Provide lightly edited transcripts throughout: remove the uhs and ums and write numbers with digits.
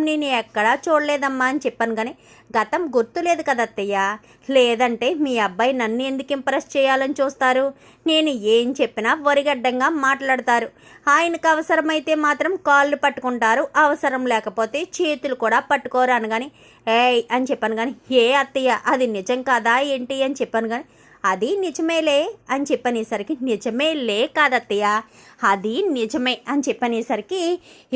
నేను ఎక్కడా చూడలేదమ్మా అని చెప్పాను. కానీ గతం గుర్తులేదు కదా అత్తయ్య. లేదంటే మీ అబ్బాయి నన్ను ఎందుకు ఇంప్రెస్ చేయాలని చూస్తారు? నేను ఏం చెప్పినా వరిగడ్డంగా మాట్లాడతారు. ఆయనకు అవసరమైతే మాత్రం కాళ్ళు పట్టుకుంటారు, అవసరం లేకపోతే చేతులు కూడా పట్టుకోరు అనగాని ఏయ్ అని చెప్పాను. కానీ ఏ అత్తయ్య అది నిజం కాదా ఏంటి అని చెప్పాను. కానీ అది నిజమేలే అని చెప్పనేసరికి నిజమేలే కాదత్తయ్య, అది నిజమే అని చెప్పనేసరికి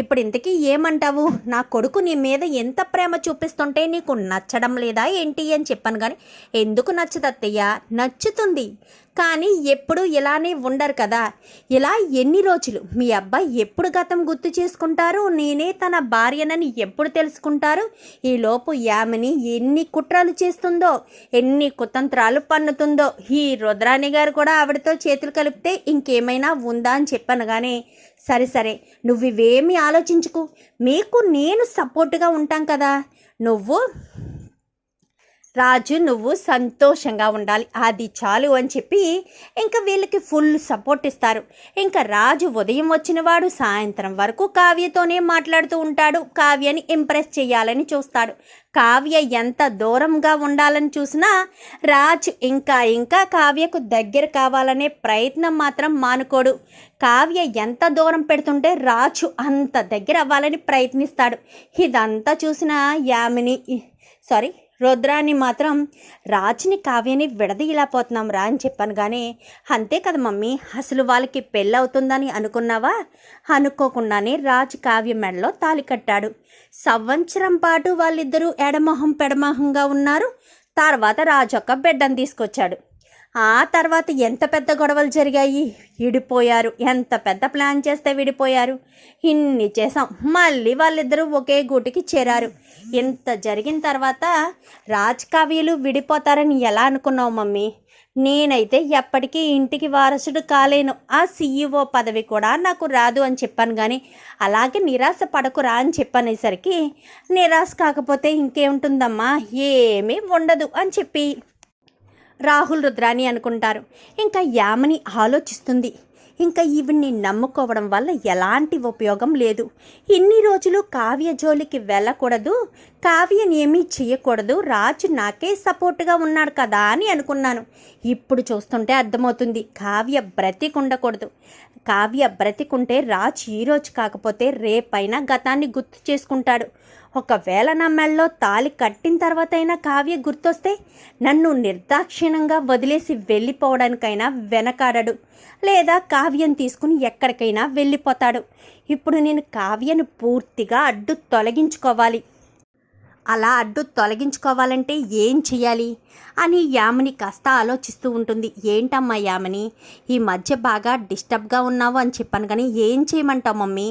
ఇప్పుడు ఇంతకీ ఏమంటావు? నా కొడుకు నీ మీద ఎంత ప్రేమ చూపిస్తుంటే నీకు నచ్చడం లేదా ఏంటి అని చెప్పాను. కానీ ఎందుకు నచ్చదు అత్తయ్య? నచ్చుతుంది, కానీ ఎప్పుడు ఇలానే ఉండరు కదా. ఇలా ఎన్ని రోజులు మీ అబ్బాయి ఎప్పుడు గతం గుర్తు చేసుకుంటారు? నేనే తన భార్యనని ఎప్పుడు తెలుసుకుంటారు? ఈలోపు యామిని ఎన్ని కుట్రలు చేస్తుందో, ఎన్ని కుతంత్రాలు పన్నుతుందో. ఈ రుద్రాణి గారు కూడా ఆవిడతో చేతులు కలిపితే ఇంకేమైనా ఉందా అని చెప్పాను. కానీ సరే నువ్వు ఇవేమీ ఆలోచించుకు, మీకు నేను సపోర్టుగా ఉంటాం కదా. రాజు నువ్వు సంతోషంగా ఉండాలి, అది చాలు అని చెప్పి ఇంకా వీళ్ళకి ఫుల్ సపోర్ట్ ఇస్తారు. ఇంకా రాజు ఉదయం వచ్చినవాడు సాయంత్రం వరకు కావ్యతోనే మాట్లాడుతూ ఉంటాడు. కావ్యని ఇంప్రెస్ చేయాలని చూస్తాడు. కావ్య ఎంత దూరంగా ఉండాలని చూసినా రాజు ఇంకా కావ్యకు దగ్గర కావాలనే ప్రయత్నం మాత్రం మానుకోడు. కావ్య ఎంత దూరం పెడుతుంటే రాజు అంత దగ్గర అవ్వాలని ప్రయత్నిస్తాడు. ఇదంతా చూసిన రుద్రాని మాత్రం రాజుని కావ్యని విడదీయలేకపోతున్నాం రా అని చెప్పాను. కానీ అంతే కదా మమ్మీ, అసలు వాళ్ళకి పెళ్ళవుతుందని అనుకున్నావా? అనుకోకుండానే రాజు కావ్య మెడలో తాళి కట్టాడు. సంవత్సరం పాటు వాళ్ళిద్దరూ ఎడమొహం పెడమొహంగా ఉన్నారు. తర్వాత రాజు ఒక బిడ్డను తీసుకొచ్చాడు. ఆ తర్వాత ఎంత పెద్ద గొడవలు జరిగాయి, విడిపోయారు. ఎంత పెద్ద ప్లాన్ చేస్తే విడిపోయారు. ఇన్ని చేసాం, మళ్ళీ వాళ్ళిద్దరూ ఒకే గూటికి చేరారు. ఇంత జరిగిన తర్వాత రాజకావ్యులు విడిపోతారని ఎలా అనుకున్నావు మమ్మీ? నేనైతే ఎప్పటికీ ఇంటికి వారసుడు కాలేను, ఆ CEO పదవి కూడా నాకు రాదు అని చెప్పాను. కానీ అలాగే నిరాశ పడకురా అని చెప్పనేసరికి నిరాశ కాకపోతే ఇంకేముంటుందమ్మా, ఏమీ ఉండదు అని చెప్పి రాహుల్ రుద్రాని అనుకుంటారు. ఇంకా యామిని ఆలోచిస్తుంది, ఇంకా ఈవిడ్ని నమ్ముకోవడం వల్ల ఎలాంటి ఉపయోగం లేదు. ఇన్ని రోజులు కావ్య జోలికి వెళ్ళకూడదు, కావ్యని ఏమీ చేయకూడదు, రాజు నాకే సపోర్ట్గా ఉన్నాడు కదా అని అనుకున్నాను. ఇప్పుడు చూస్తుంటే అర్థమవుతుంది, కావ్య బ్రతికుండకూడదు. కావ్య బ్రతికుంటే రాజు ఈరోజు కాకపోతే రేపైనా గతాన్ని గుర్తు చేసుకుంటాడు. ఒకవేళ నా మెళ్ళలో తాళి కట్టిన తర్వాత అయినా కావ్య గుర్తొస్తే నన్ను నిర్దాక్షిణ్యంగా వదిలేసి వెళ్ళిపోవడానికైనా వెనకాడడు, లేదా కావ్యం తీసుకుని ఎక్కడికైనా వెళ్ళిపోతాడు. ఇప్పుడు నేను కావ్యను పూర్తిగా అడ్డు తొలగించుకోవాలి. అలా అడ్డు తొలగించుకోవాలంటే ఏం చేయాలి అని యామిని కాస్త ఆలోచిస్తూ ఉంటుంది. ఏంటమ్మా యామిని, ఈ మధ్య బాగా డిస్టర్బ్గా ఉన్నావు అని చెప్పాను. కానీ ఏం చేయమంటావు మమ్మీ?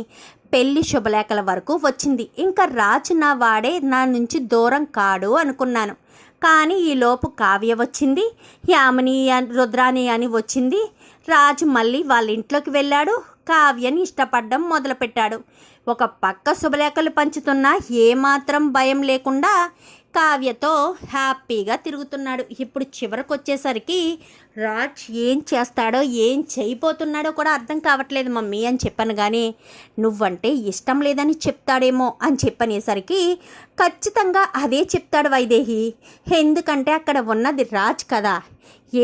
పెళ్లి శుభలేఖల వరకు వచ్చింది. ఇంకా రాజు నా వాడే, నా నుంచి దూరం కాడు అనుకున్నాను. కానీ ఈలోపు కావ్య వచ్చింది, యామిని రుద్రాని అని వచ్చింది. రాజు మళ్ళీ వాళ్ళ ఇంట్లోకి వెళ్ళాడు, కావ్యని ఇష్టపడడం మొదలుపెట్టాడు. ఒక పక్క శుభలేఖలు పంచుతున్నా ఏమాత్రం భయం లేకుండా కావ్యతో హ్యాపీగా తిరుగుతున్నాడు. ఇప్పుడు చివరికి వచ్చేసరికి రాజ్ ఏం చేస్తాడో ఏం చేయబోతున్నాడో కూడా అర్థం కావట్లేదు మమ్మీ అని చెప్పాను. కానీ నువ్వంటే ఇష్టం లేదని చెప్తాడేమో అని చెప్పనేసరికి ఖచ్చితంగా అదే చెప్తాడు వైదేహి. ఎందుకంటే అక్కడ ఉన్నది రాజ్ కదా,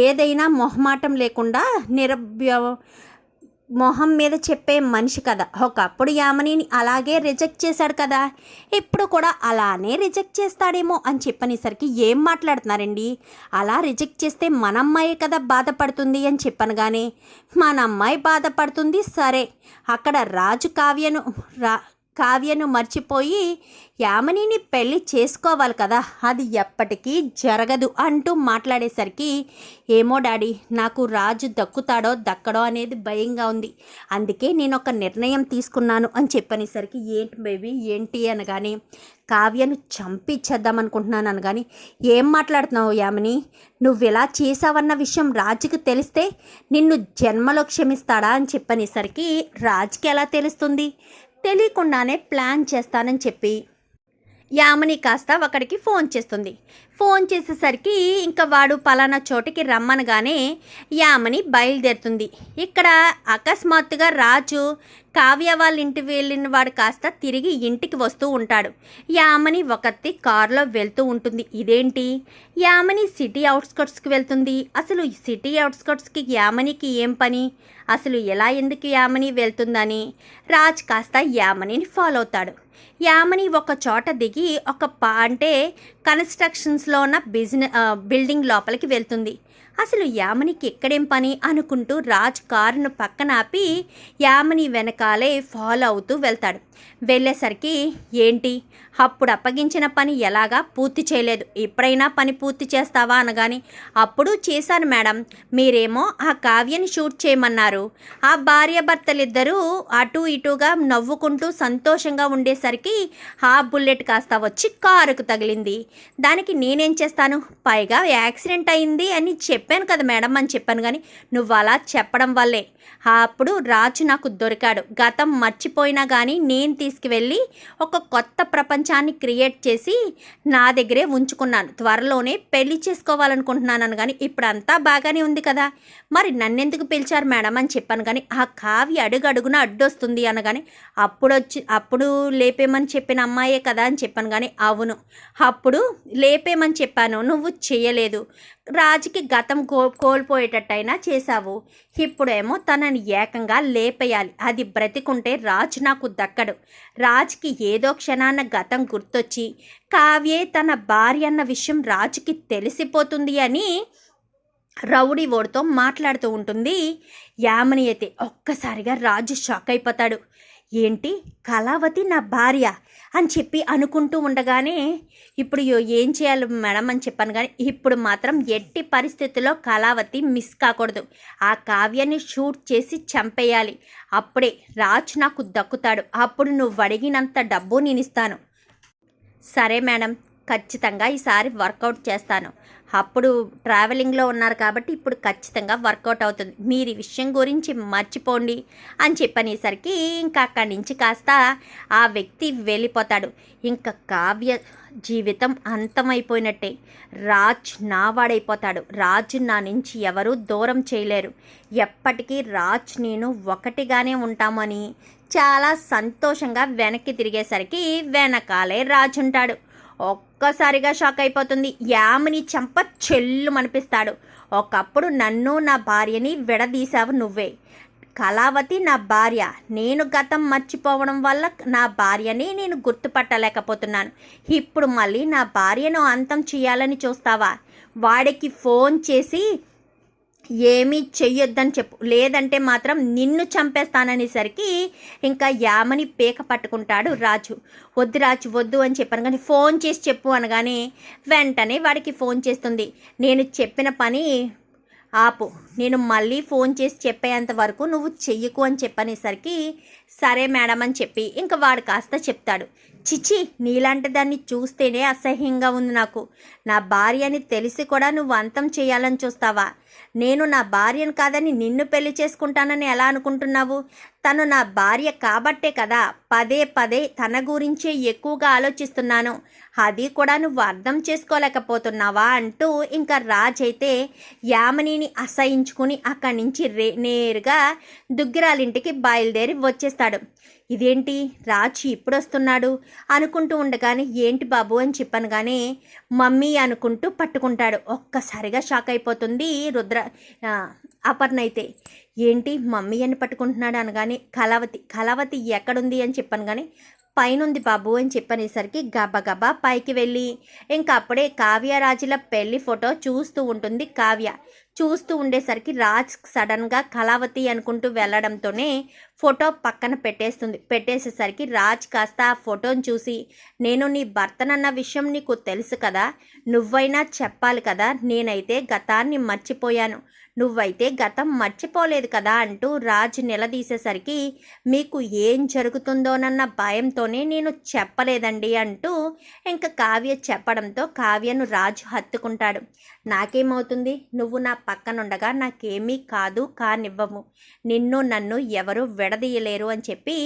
ఏదైనా మొహమాటం లేకుండా మొహం మీద చెప్పే మనిషి కదా. ఒకప్పుడు యామినిని అలాగే రిజెక్ట్ చేశాడు కదా, ఇప్పుడు కూడా అలానే రిజెక్ట్ చేస్తాడేమో అని చెప్పనేసరికి ఏం మాట్లాడుతున్నారండి, అలా రిజెక్ట్ చేస్తే మన అమ్మాయి కదా బాధపడుతుంది అని చెప్పాను. కానీ మన అమ్మాయి బాధపడుతుంది సరే, అక్కడ రాజు కావ్యను మర్చిపోయి యామినిని పెళ్ళి చేసుకోవాలి కదా, అది ఎప్పటికీ జరగదు అంటూ మాట్లాడేసరికి ఏమో డాడీ, నాకు రాజు దక్కుతాడో దక్కడో అనేది భయంగా ఉంది, అందుకే నేను ఒక నిర్ణయం తీసుకున్నాను అని చెప్పనేసరికి ఏంటి బేబీ ఏంటి అనగానే కావ్యను చంపించేద్దామనుకుంటున్నాను అనగాని ఏం మాట్లాడుతున్నావు యామిని, నువ్వు ఇలా చేసావన్న విషయం రాజుకి తెలిస్తే నిన్ను జన్మలో క్షమిస్తాడా అని చెప్పనేసరికి రాజుకి ఎలా తెలుస్తుంది, తెలియకుండానే ప్లాన్ చేస్తానని చెప్పి యామిని కాస్త ఒకడికి ఫోన్ చేస్తుంది. ఫోన్ చేసేసరికి ఇంకా వాడు పలానా చోటికి రమ్మనగానే యామిని బయలుదేరుతుంది. ఇక్కడ అకస్మాత్తుగా రాజు కావ్య వాళ్ళ ఇంటికి వెళ్ళిన వాడు కాస్త తిరిగి ఇంటికి వస్తూ ఉంటాడు. యామిని ఒకత్తి కారులో వెళ్తూ ఉంటుంది. ఇదేంటి, యామిని సిటీ అవుట్స్కట్స్కి వెళ్తుంది, అసలు సిటీ అవుట్స్కట్స్కి యామినికి ఏం పని, అసలు ఎలా ఎందుకు యామిని వెళ్తుందని రాజ్ కాస్త యామినిని ఫాలో అవుతాడు. యామిని ఒక చోట దిగి అంటే కన్స్ట్రక్షన్స్లో ఉన్న బిల్డింగ్ లోపలికి వెళ్తుంది. అసలు యామినికి ఎక్కడేం పని అనుకుంటూ రాజ్ కారును పక్కన ఆపి యామిని వెనకాలే ఫాలో అవుతూ వెళ్తాడు. వెళ్ళేసరికి ఏంటి, అప్పుడు అప్పగించిన పని ఎలాగా పూర్తి చేయలేదు, ఎప్పుడైనా పని పూర్తి చేస్తావా అనగాని అప్పుడు చేశాను మేడం, మీరేమో ఆ కావ్యని షూట్ చేయమన్నారు, ఆ భార్యాభర్తలిద్దరూ అటు ఇటుగా నవ్వుకుంటూ సంతోషంగా ఉండేసరికి ఆ బుల్లెట్ కాస్త వచ్చి కారుకు తగిలింది, దానికి నేనేం చేస్తాను, పైగా యాక్సిడెంట్ అయింది అని చెప్పాను కదా మేడం అని చెప్పాను. కానీ నువ్వు అలా చెప్పడం వల్లే అప్పుడు రాజు నాకు దొరికాడు. గతం మర్చిపోయినా కానీ నేను తీసుకువెళ్ళి ఒక కొత్త ప్రపంచాన్ని క్రియేట్ చేసి నా దగ్గరే ఉంచుకున్నాను. త్వరలోనే పెళ్లి చేసుకోవాలనుకుంటున్నాను. కానీ ఇప్పుడు అంతా బాగానే ఉంది కదా, మరి నన్నెందుకు పిలిచారు మేడం అని చెప్పాను. కానీ ఆ కావ్య అడుగడుగున అడ్డొస్తుంది అనగానే అప్పుడు లేపేమని చెప్పిన అమ్మాయే కదా అని చెప్పాను. కానీ అవును, అప్పుడు లేపేమని చెప్పాను, నువ్వు చేయలేదు, రాజుకి గతం కోల్పోయేటట్టయినా చేశావు, ఇప్పుడేమో తనని ఏకంగా లేపేయాలి, అది బ్రతికుంటే రాజు నాకు దక్కడు, రాజుకి ఏదో క్షణాన గతం గుర్తొచ్చి కావ్యే తన భార్య అన్న విషయం రాజుకి తెలిసిపోతుంది అని రౌడీ ఓడితో మాట్లాడుతూ ఉంటుంది. యామిని అయితే ఒక్కసారిగా రాజు షాక్ అయిపోతాడు. ఏంటి, కళావతి నా భార్య అని చెప్పి అనుకుంటూ ఉండగానే ఇప్పుడు ఏం చేయాలి మేడం అని చెప్పాను. కానీ ఇప్పుడు మాత్రం ఎట్టి పరిస్థితుల్లో కళావతి మిస్ కాకూడదు, ఆ కావ్యాన్ని షూట్ చేసి చంపేయాలి, అప్పుడే రాజు నాకు దక్కుతాడు, అప్పుడు నువ్వు అడిగినంత డబ్బు నేను ఇస్తాను. సరే మేడం, ఖచ్చితంగా ఈసారి వర్కౌట్ చేస్తాను, అప్పుడు ట్రావెలింగ్లో ఉన్నారు కాబట్టి ఇప్పుడు ఖచ్చితంగా వర్కౌట్ అవుతుంది, మీరు ఈ విషయం గురించి మర్చిపోండి అని చెప్పనేసరికి ఇంకా అక్కడి నుంచి కాస్త ఆ వ్యక్తి వెళ్ళిపోతాడు. ఇంకా కావ్య జీవితం అంతమైపోయినట్టే, రాజ్ నావాడైపోతాడు, రాజు నా నుంచి ఎవరూ దూరం చేయలేరు, ఎప్పటికీ రాజ్ నేను ఒకటిగానే ఉంటామని చాలా సంతోషంగా వెనక్కి తిరిగేసరికి వెనకాలే రాజు ఉంటాడు. ఒక్కసారిగా షాక్ అయిపోతుంది. యామిని చంప చెల్లు మనిపిస్తాడు. ఒకప్పుడు నన్ను నా భార్యని విడదీశావు నువ్వే, కళావతి నా భార్య, నేను గతం మర్చిపోవడం వల్ల నా భార్యని నేను గుర్తుపట్టలేకపోతున్నాను, ఇప్పుడు మళ్ళీ నా భార్యను అంతం చేయాలని చూస్తావా, వాడికి ఫోన్ చేసి ఏమీ చెయ్యొద్దని చెప్పు, లేదంటే మాత్రం నిన్ను చంపేస్తాననేసరికి ఇంకా యామని పీక పట్టుకుంటాడు రాజు. వద్దు రాజు వద్దు అని చెప్పాను, కానీ ఫోన్ చేసి చెప్పు అనగానే వెంటనే వాడికి ఫోన్ చేస్తుంది. నేను చెప్పిన పని ఆపు, నేను మళ్ళీ ఫోన్ చేసి చెప్పేంత వరకు నువ్వు చెయ్యకు అని చెప్పనేసరికి సరే మేడం అని చెప్పి ఇంకా వాడు కాస్త చెప్తాడు. చిచి, నీలాంటి దాన్ని చూస్తేనే అసహ్యంగా ఉంది నాకు, నా భార్యని తెలిసి కూడా నువ్వు అంతం చేయాలని చూస్తావా, నేను నా భార్యను కాదని నిన్ను పెళ్లి చేసుకుంటానని ఎలా అనుకుంటున్నావు, తను నా భార్య కాబట్టే కదా పదే పదే తన గురించే ఎక్కువగా ఆలోచిస్తున్నాను, అది కూడా నువ్వు అర్థం చేసుకోలేకపోతున్నావా అంటూ ఇంకా రాజ్ అయితే యామినిని అసహించుకుని అక్కడి నుంచి నేరుగా దుగ్గిరాలింటికి బయలుదేరి వచ్చేస్తాడు. ఇదేంటి రాజు ఇప్పుడు వస్తున్నాడు అనుకుంటూ ఉండగానే ఏంటి బాబు అని చెప్పాను, కానీ మమ్మీ అనుకుంటూ పట్టుకుంటాడు. ఒక్కసారిగా షాక్ అయిపోతుంది అపర్ణ అయితే, ఏంటి మమ్మీ అని పట్టుకుంటున్నాడు అనగానే కళావతి ఎక్కడుంది అని చెప్పాను, కానీ పైనుంది బాబు అని చెప్పనేసరికి గబగబా పైకి వెళ్ళి ఇంకా అప్పుడే కావ్యరాజుల పెళ్లి ఫోటో చూస్తూ ఉంటుంది. కావ్య చూస్తూ ఉండేసరికి రాజ్ సడన్గా కళావతి అనుకుంటూ వెళ్ళడంతోనే ఫోటో పక్కన పెట్టేసేసరికి రాజ్ కాస్త ఆ ఫోటోని చూసి, నేను నీ భర్తనన్న విషయం నీకు తెలుసు కదా, నువ్వైనా చెప్పాలి కదా, నేనైతే గతాన్ని మర్చిపోయాను, నువ్వైతే గతం మర్చిపోలేదు కదా అంటూ రాజు నిలదీసేసరికి మీకు ఏం జరుగుతుందోనన్న భయంతోనే నేను చెప్పలేదండి అంటూ ఇంకా కావ్య చెప్పడంతో కావ్యను రాజు హత్తుకుంటాడు. నాకేమవుతుంది, నువ్వు నా పక్కనుండగా నాకేమీ కానివ్వము, నిన్ను నన్ను ఎవరు విడదీయలేరు అని చెప్పి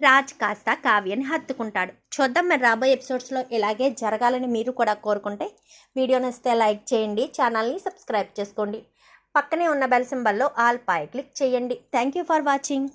రాజ్ కాస్త కావ్యని హత్తుకుంటాడు. చూద్దాం మరి రాబోయే ఎపిసోడ్స్లో ఇలాగే జరగాలని మీరు కూడా కోరుకుంటే వీడియో నచ్చితే లైక్ చేయండి, ఛానల్ని సబ్స్క్రైబ్ చేసుకోండి, పక్కనే ఉన్న బెల్ సింబల్లో ఆల్ పై క్లిక్ చేయండి. Thank you for watching.